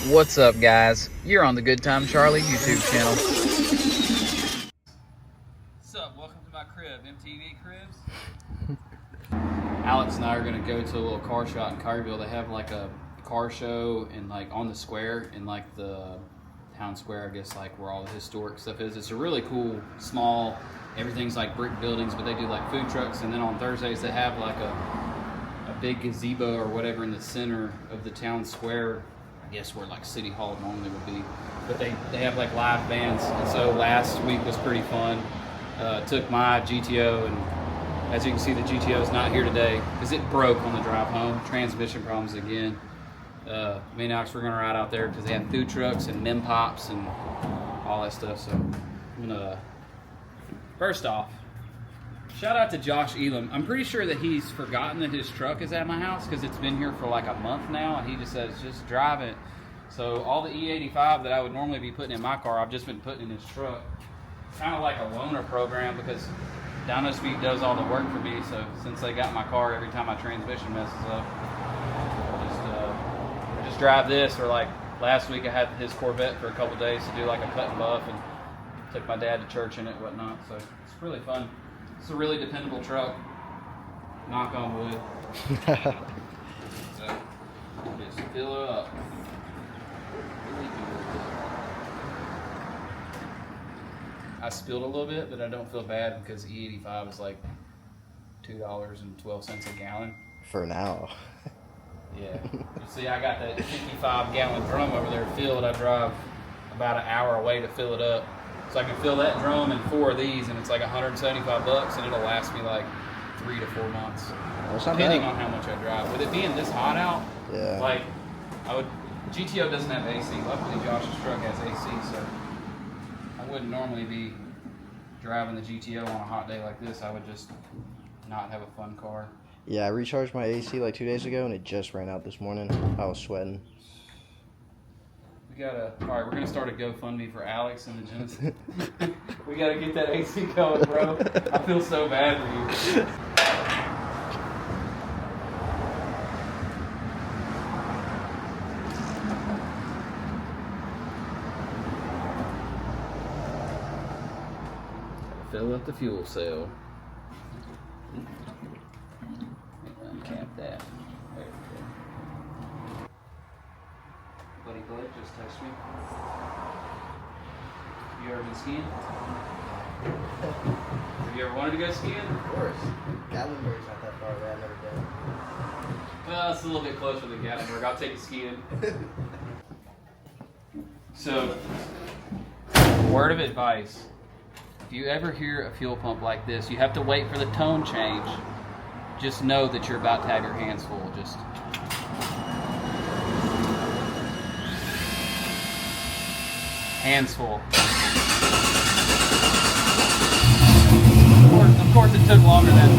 What's up, guys? You're on the Good Time Charlie YouTube channel. What's up? Welcome to my crib, MTV Cribs. Alex and I are gonna go to a little car shop in Collierville. They have like a car show and like on the square in like the town square, I guess, like where all the historic stuff is. It's a really cool, small, everything's like brick buildings, but they do like food trucks. And then on Thursdays they have like a big gazebo or whatever in the center of the town square, I guess where like City Hall normally would be. But they have like live bands. And so last week was pretty fun. Took my GTO, and as you can see, the GTO is not here today because it broke on the drive home. Transmission problems again. Me and Alex were gonna ride out there because they have food trucks and mem pops and all that stuff. So I'm gonna, first off, shout out to Josh Elam. I'm pretty sure that he's forgotten that his truck is at my house because it's been here for like a month now, and he just says, just drive it. So all the E85 that I would normally be putting in my car, I've just been putting in his truck. Kind of like a loaner program because Dyno Speed does all the work for me. So since they got my car, every time my transmission messes up, I just drive this. Or like last week I had his Corvette for a couple days to do like a cut and buff, and took my dad to church in it and whatnot. So it's really fun. It's a really dependable truck. Knock on wood. So, just fill it up. I spilled a little bit, but I don't feel bad because E85 is like $2.12 a gallon. For now. Yeah. See, I got that 55-gallon drum over there filled. I drive about an hour away to fill it up. So I can fill that drum in 4 of these, and it's like $175, and it'll last me like 3 to 4 months, depending on how much I drive. With it being this hot out, yeah. Like GTO doesn't have AC. Luckily, Josh's truck has AC, so I wouldn't normally be driving the GTO on a hot day like this. I would just not have a fun car. Yeah, I recharged my AC like 2 days ago, and it just ran out this morning. I was sweating. All right, we're gonna start a GoFundMe for Alex and the Genesis. We gotta get that AC going, bro. I feel so bad for you. Fill up the fuel cell. Uncap that. There we go. Buddy Blake just texted me. You ever been skiing? Have you ever wanted to go skiing? Of course. Gatlinburg's not that far away. I've never been. Well, it's a little bit closer than Gatlinburg. I'll take you skiing. So, word of advice. If you ever hear a fuel pump like this, you have to wait for the tone change. Just know that you're about to have your hands full. Just hands full. Of course it took longer than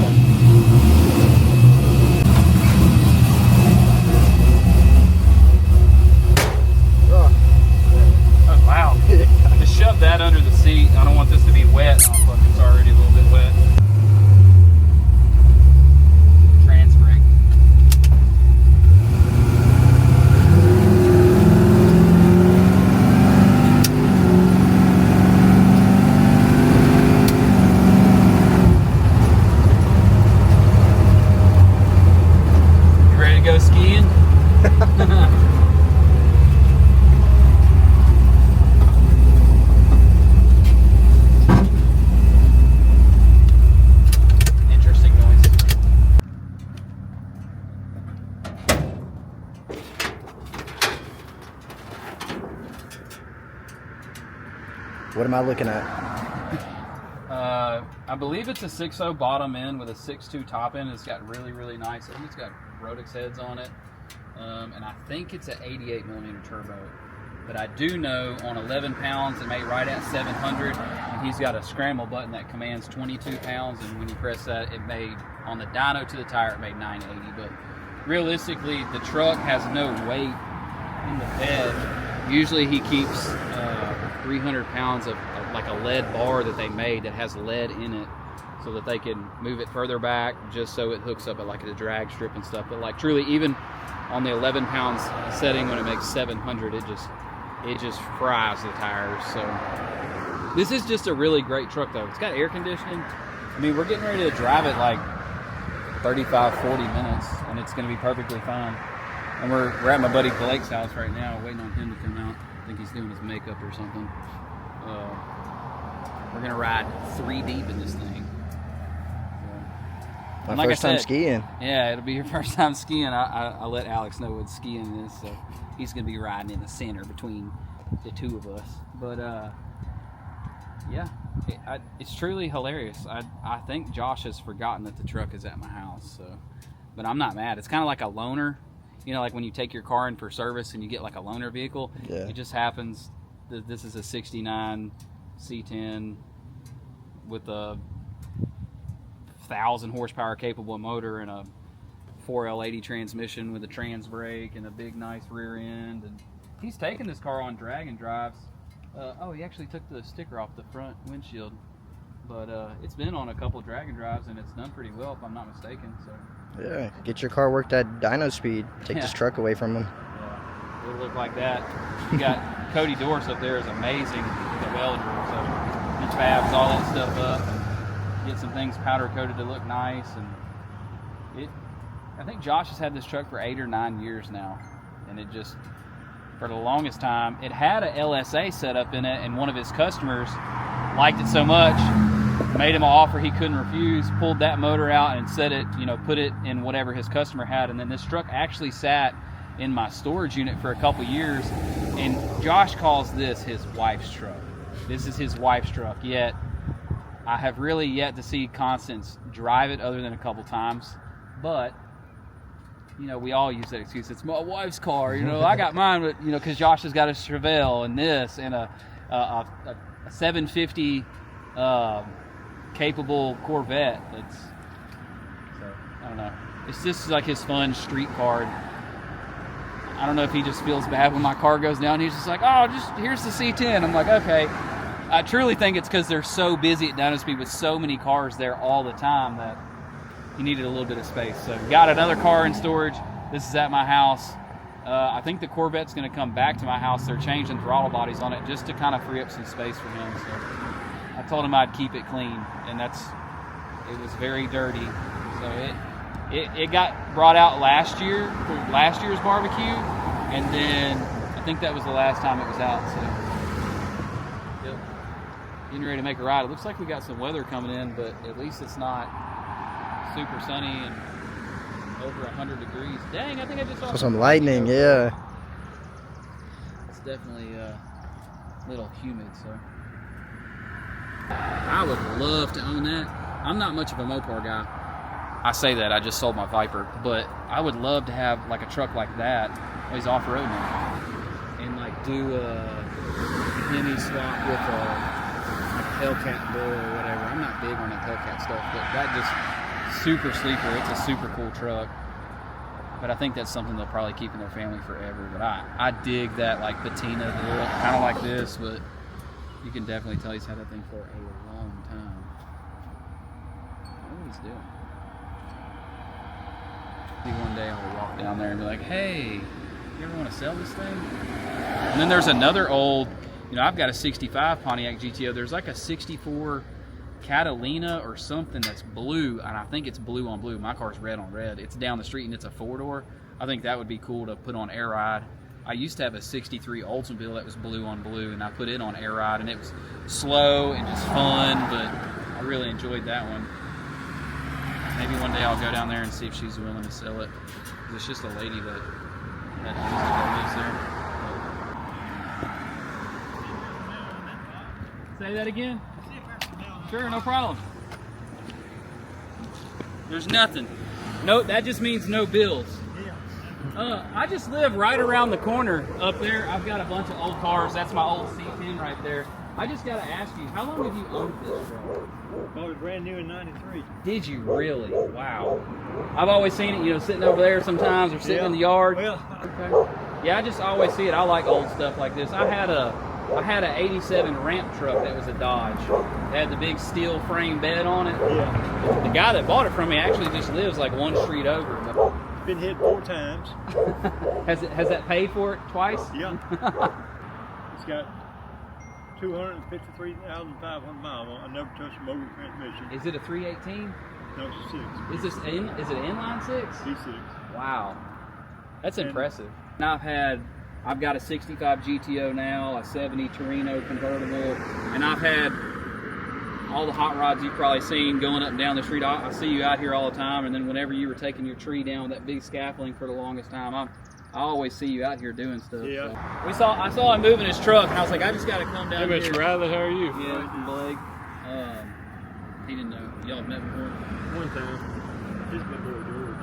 oh, wow. Just shove that under the seat. I don't want this to be wet. Oh, fuck, it's already a little bit wet. Trans brake. You ready to go skiing? What am I looking at? I believe it's a 6.0 bottom end with a 6.2 top end. It's got really, really nice. I think it's got Rodex heads on it. And I think it's an 88 millimeter turbo. But I do know on 11 pounds it made right at 700. And he's got a scramble button that commands 22 pounds. And when you press that, it made, on the dyno to the tire, it made 980. But realistically, the truck has no weight in the bed. Usually he keeps 300 pounds of like a lead bar that they made that has lead in it. So so that they can move it further back just so it hooks up at like a drag strip and stuff. But like truly, even on the 11 pounds setting when it makes 700, it just fries the tires. So this is just a really great truck though. It's got air conditioning. I mean, we're getting ready to drive it like 35, 40 minutes, and it's going to be perfectly fine. And we're at my buddy Blake's house right now, waiting on him to come out. I think he's doing his makeup or something. We're going to ride 3 deep in this thing. My like first time skiing. Yeah, it'll be your first time skiing. I let Alex know what skiing is, so he's going to be riding in the center between the two of us. But, yeah, it's truly hilarious. I think Josh has forgotten that the truck is at my house, so. But I'm not mad. It's kind of like a loaner. You know, like when you take your car in for service and you get like a loaner vehicle. Yeah. It just happens that this is a 69 C10 with a 1,000 horsepower capable motor and a 4L80 transmission with a trans brake and a big nice rear end. And he's taken this car on drag and drives. He actually took the sticker off the front windshield, but it's been on a couple drag and drives and it's done pretty well if I'm not mistaken. So yeah, get your car worked at dyno speed. Take this truck away from him. Yeah, it'll look like that. You got Cody Dorse up there is amazing, the welder. So he fabs all that stuff up and get some things powder coated to look nice. And I think Josh has had this truck for 8 or 9 years now, and it just, for the longest time, it had a LSA set up in it, and one of his customers liked it so much, made him an offer he couldn't refuse, pulled that motor out and set it, put it in whatever his customer had. And then this truck actually sat in my storage unit for a couple years, and Josh calls this his wife's truck. This is his wife's truck, yet I have really yet to see Constance drive it other than a couple times. But we all use that excuse. It's my wife's car. I got mine, but because Josh has got a Chevelle and this and a 750 capable Corvette. So I don't know. It's just like his fun street card. I don't know if he just feels bad when my car goes down. He's just like, here's the C10. I'm like, okay. I truly think it's because they're so busy at dyno speed with so many cars there all the time that he needed a little bit of space. So got another car in storage. This is at my house. I think the Corvette's going to come back to my house. They're changing throttle bodies on it just to kind of free up some space for him. So I told him I'd keep it clean, and it was very dirty. So it got brought out last year for last year's barbecue, and then I think that was the last time it was out. So yep. Getting ready to make a ride. It looks like we got some weather coming in, but at least it's not super sunny and over 100 degrees. Dang, I think I just saw some lightning. Yeah. It's definitely a little humid, so. I would love to own that. I'm not much of a Mopar guy. I say that, I just sold my Viper, but I would love to have like a truck like that. He's off-road now. And like do a Hemi swap with a Hellcat Bull or whatever. I'm not big on that Hellcat stuff, but that just super sleeper. It's a super cool truck. But I think that's something they'll probably keep in their family forever. But I dig that like patina look, kind of like this, but you can definitely tell he's had that thing for a long time. I don't know what he's doing. Maybe one day I'll walk down there and be like, hey, you ever want to sell this thing? And then there's another old, I've got a 65 Pontiac GTO. There's like a 64 Catalina or something that's blue, and I think it's blue on blue. My car's red on red. It's down the street and it's a 4-door. I think that would be cool to put on air ride. I used to have a 63 Oldsmobile that was blue on blue, and I put it on air ride, and it was slow and just fun, but I really enjoyed that one. Maybe one day I'll go down there and see if she's willing to sell it. It's just a lady that lives there. Say that again? Sure, no problem. There's nothing. No, that just means no bills. I just live right around the corner up there. I've got a bunch of old cars. That's my old C10 right there. I just got to ask you, how long have you owned this truck? Bought it brand new in '93. Did you really? Wow. I've always seen it, sitting over there sometimes or sitting in the yard. Well, okay. Yeah, I just always see it. I like old stuff like this. I had a I had an 87 ramp truck that was a Dodge. It had the big steel frame bed on it. Yeah. The guy that bought it from me actually just lives like one street over. Been hit 4 times. Has that paid for it twice? Yeah. It's got 253,500 miles on. I never touched a motor transmission. Is it a 318? No, it's a 6. Is it an inline 6? D6. Wow, that's impressive. Now I've got a 65 GTO now, a 70 Torino convertible, and I've had all the hot rods you've probably seen going up and down the street. I see you out here all the time, and then whenever you were taking your tree down with that big scaffolding for the longest time, I always see you out here doing stuff. Yeah. So. I saw him moving his truck, and I was like, I just got to come down Hey, here. Mr. Riley, how are you? Yeah, from Blake. He didn't know. Y'all have met before? One time. He's my boy George.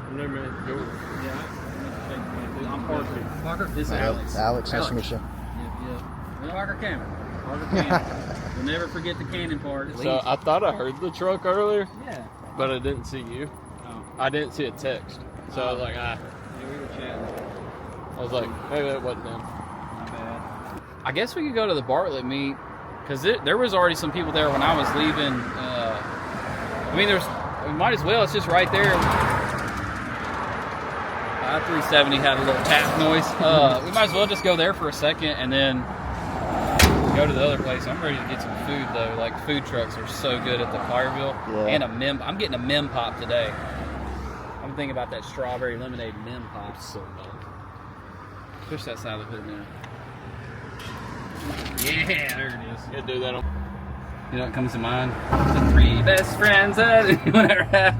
I've never met George. Yeah. I'm Parker. Parker? This is Alex. Alex, nice to meet you. Yep. Well, Parker Cannon. Parker Cannon. We'll never forget the cannon part. At So least. I thought I heard the truck earlier, Yeah. but I didn't see you. Oh. I didn't see a text. So I was like, Yeah, we were chatting. I was like, maybe that wasn't them. Not bad. I guess we could go to the Bartlett meet, because there was already some people there when I was leaving. We might as well. It's just right there. 370 had a little tap noise. We might as well just go there for a second and then go to the other place. I'm ready to get some food though. Like food trucks are so good at the Collierville. Yeah. And I'm getting a Mem Pop today. I'm thinking about that strawberry lemonade Mem Pop. So nice. Push that side of the hood now. Yeah, there it is. You do that on. You know what comes to mind? The 3 best friends that anyone ever had.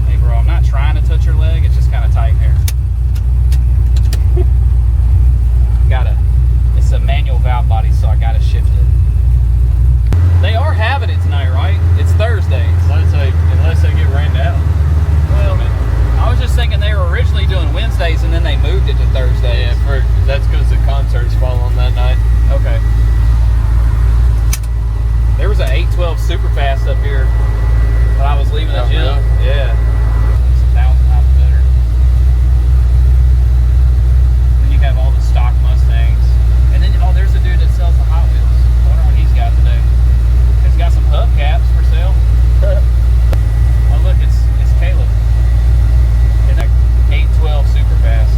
Hey bro, I'm not trying to touch your leg, it's just kind of tight here. It's a manual valve body, so I gotta shift it. They are having it tonight, right? It's Thursday. Unless they get rained out. Well, I was just thinking they were originally doing Wednesdays and then they moved it to Thursdays. Yeah, that's because the concerts fall on that night. Okay. There was an 812 Superfast up here when I was leaving the gym. Really? Yeah. It's 1,000 times better. Then you have all the stock Mustangs. And then, there's a dude that sells the Hot Wheels. I wonder what he's got today. He's got some hubcaps for sale. Oh, look, it's Caleb. In that 812 Superfast.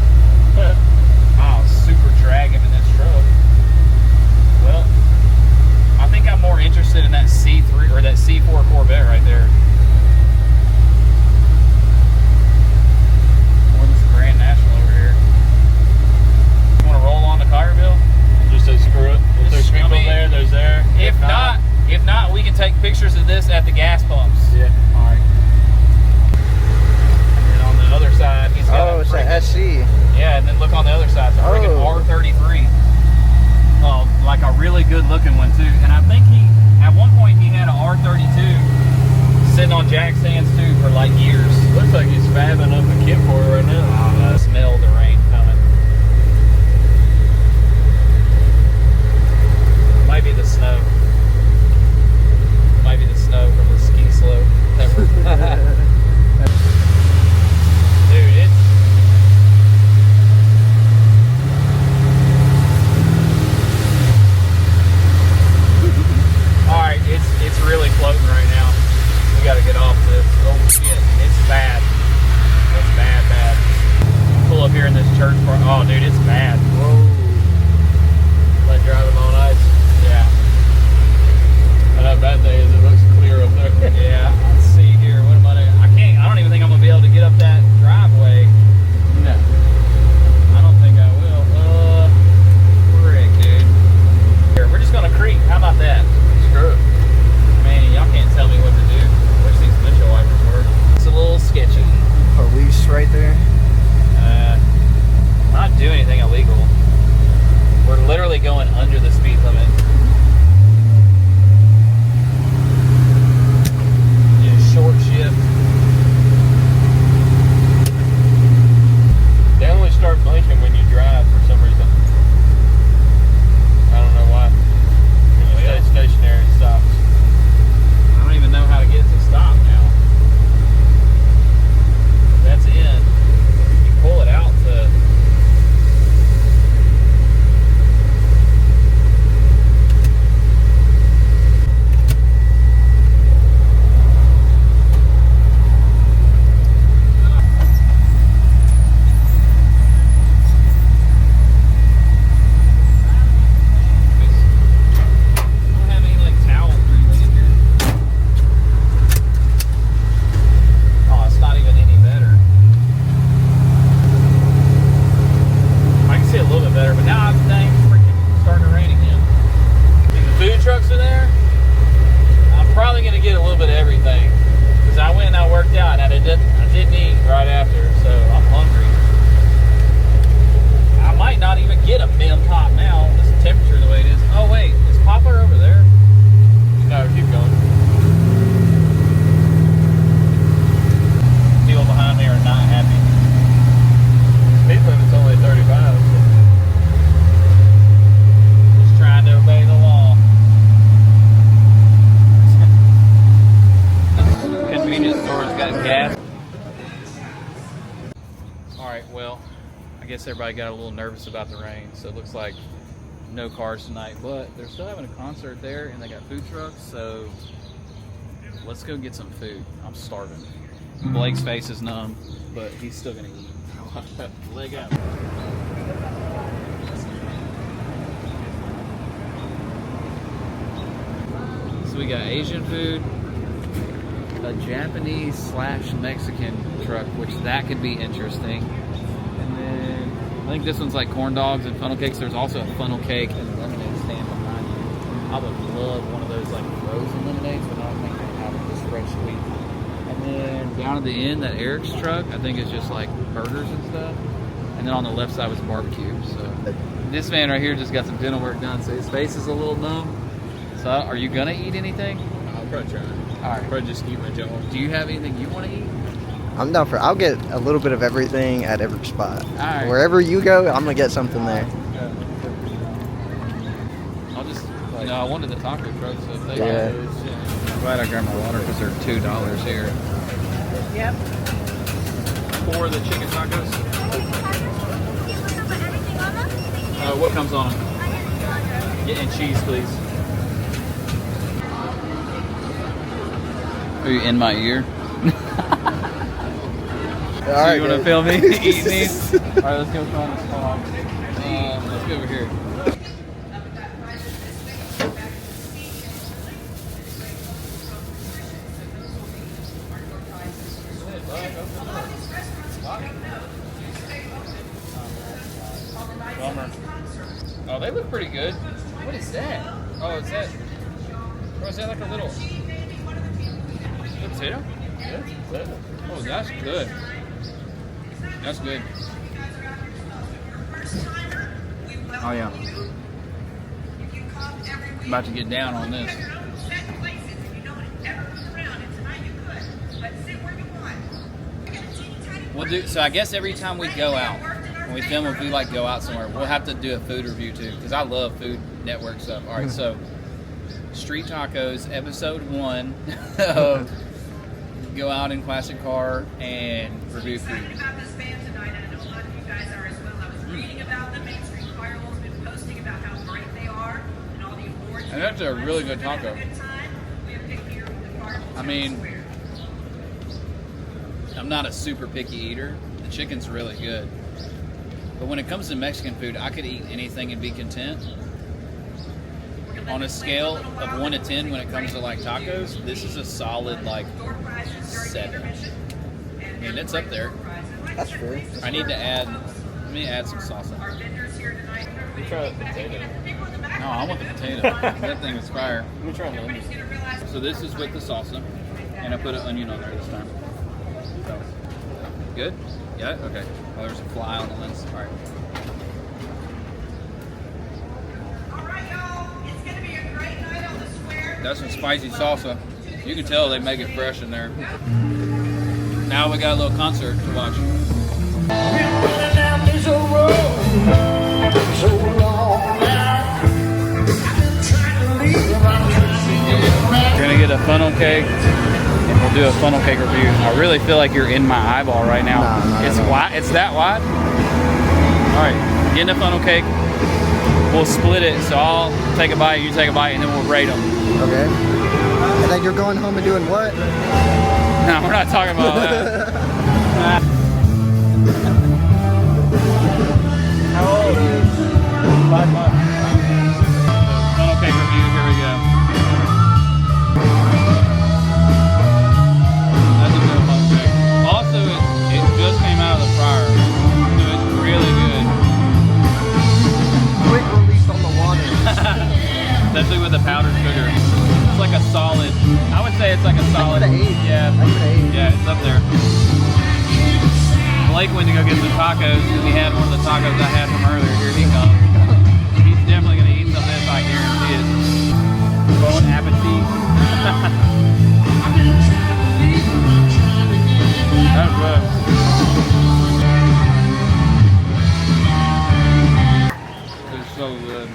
I'll super drag him in this truck. Well, I think I'm more interested in that C3 or that C4 Corvette right there. Or this Grand National over here. You want to roll on to Collierville? Just say screw it. If there's people there, there's there. If not, we can take pictures of this at the gas pumps. Yeah. All right. And on the other side, he's got Oh, it's an SC. Yeah, and then look on the other side. It's a freaking R33. Oh, like a really good looking one too. And I think at one point he had an R32 sitting on jack stands too for like years. Looks like he's fabbing up a kit for it right now. I smell the rain coming. Might be the snow. Might be the snow from the ski slope. Dude, it's alright, it's really floating right now. We gotta get off this. Oh shit, it's bad. It's bad. Pull up here in this church park. Oh dude, it's bad. Whoa. Like driving on ice. Yeah. And how bad day is it? Looks clear up there. Yeah. Let's see here. What am I doing? I don't even think I'm gonna be able to get up that driveway. No. I don't think I will. Frick, dude. Here, we're just gonna creep. How about that? Screw it. Man, y'all can't tell me what to do. Wish these windshield wipers work. It's a little sketchy. Police right there. Not do anything illegal. We're literally going under the speed limit. Just short shift. They only start blinking when you drive for some reason. I don't know why. When you stay stationary, it stops. I don't even know how to get it to stop now. That's in. You pull it out to All right, well, I guess everybody got a little nervous about the rain, so it looks like no cars tonight, but they're still having a concert there and they got food trucks, so let's go get some food. I'm starving. Blake's face is numb, but he's still gonna eat. Leg out. So we got Asian food, a Japanese / Mexican truck, which that could be interesting. And then I think this one's like corn dogs and funnel cakes. There's also a funnel cake and lemonade stand behind you. I would love one of those like frozen lemonades, but I don't think they have this fresh squeeze. And then down at the end, that Eric's truck, I think it's just like burgers and stuff. And then on the left side was barbecue. So this man right here just got some dental work done, so his face is a little numb. So are you gonna eat anything? I'll probably try. All right. Probably just keep my jaw. Do you have anything you want to eat? I'm down for. I'll get a little bit of everything at every spot. All right. Wherever you go, I'm gonna get something there. I'll just, you know, I wanted the taco truck, so if they Yeah. got those, I'm glad I grabbed my water because they're $2 here. Yep. For the chicken tacos? What comes on them? Yeah, and cheese, please. Are you in my ear? All right, you want to guys. film me eating these? All right, let's go find this spot. Let's go over here. Bummer. Oh, they look pretty good. What is that? Oh, is that? Or is that like a little potato? Oh, that's good. That's good. Oh yeah. I'm about to get down on this. We'll do. So I guess every time we go out, when we film, if we like go out somewhere, we'll have to do a food review too, because I love Food Network stuff. All right, so Street Tacos, episode 1 of go out in classic car and review food. About this band tonight, and I know a lot of you guys are as well. I was reading about them. Main Street Firewall's been posting about how great they are and all the awards. And that's a really good taco. I mean, I'm not a super picky eater. The chicken's really good. But when it comes to Mexican food, I could eat anything and be content. On a scale of 1 to 10 when it comes to like tacos, this is a solid like 7. I mean, it's up there. That's true. I need to add, let me add some salsa. You try the potato. No, I want the potato. That thing is fire. Let me try the onion. So this is with the salsa, and I put an onion on there this time. So, good? Yeah? Okay. Oh, there's a fly on the lens. All right. That's some spicy salsa. You can tell they make it fresh in there. Now we got a little concert to watch. We're gonna get a funnel cake, and we'll do a funnel cake review. I really feel like you're in my eyeball right now. Nah, It's wide. It's that wide. All right, getting a funnel cake. We'll split it, so I'll take a bite, you take a bite, and then we'll rate them. Okay. And then you're going home and doing what? No, we're not talking about that. How old? 5 months. Funnel cake review, here we go. That's a good funnel cake. Also, it just came out of the fryer, so it's really good. Quick release on the water. Especially with the powdered sugar. It's like a solid, I would say it's like a solid. I give it an 8. Yeah. I give it an 8. Yeah, it's up there. Blake went to go get some tacos because he had one of the tacos I had from earlier. Here he comes. He's definitely going to eat some of this, I guarantee it. Bon appetit. That's good. It's so good.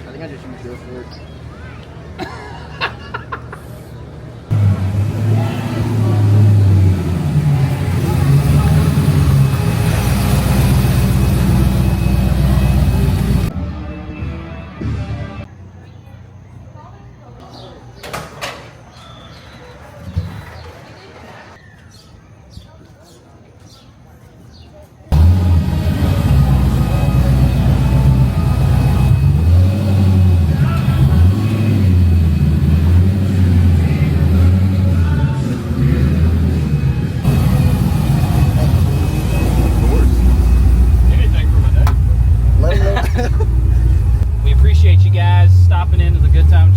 I think I just used your fork.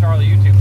Charlie YouTube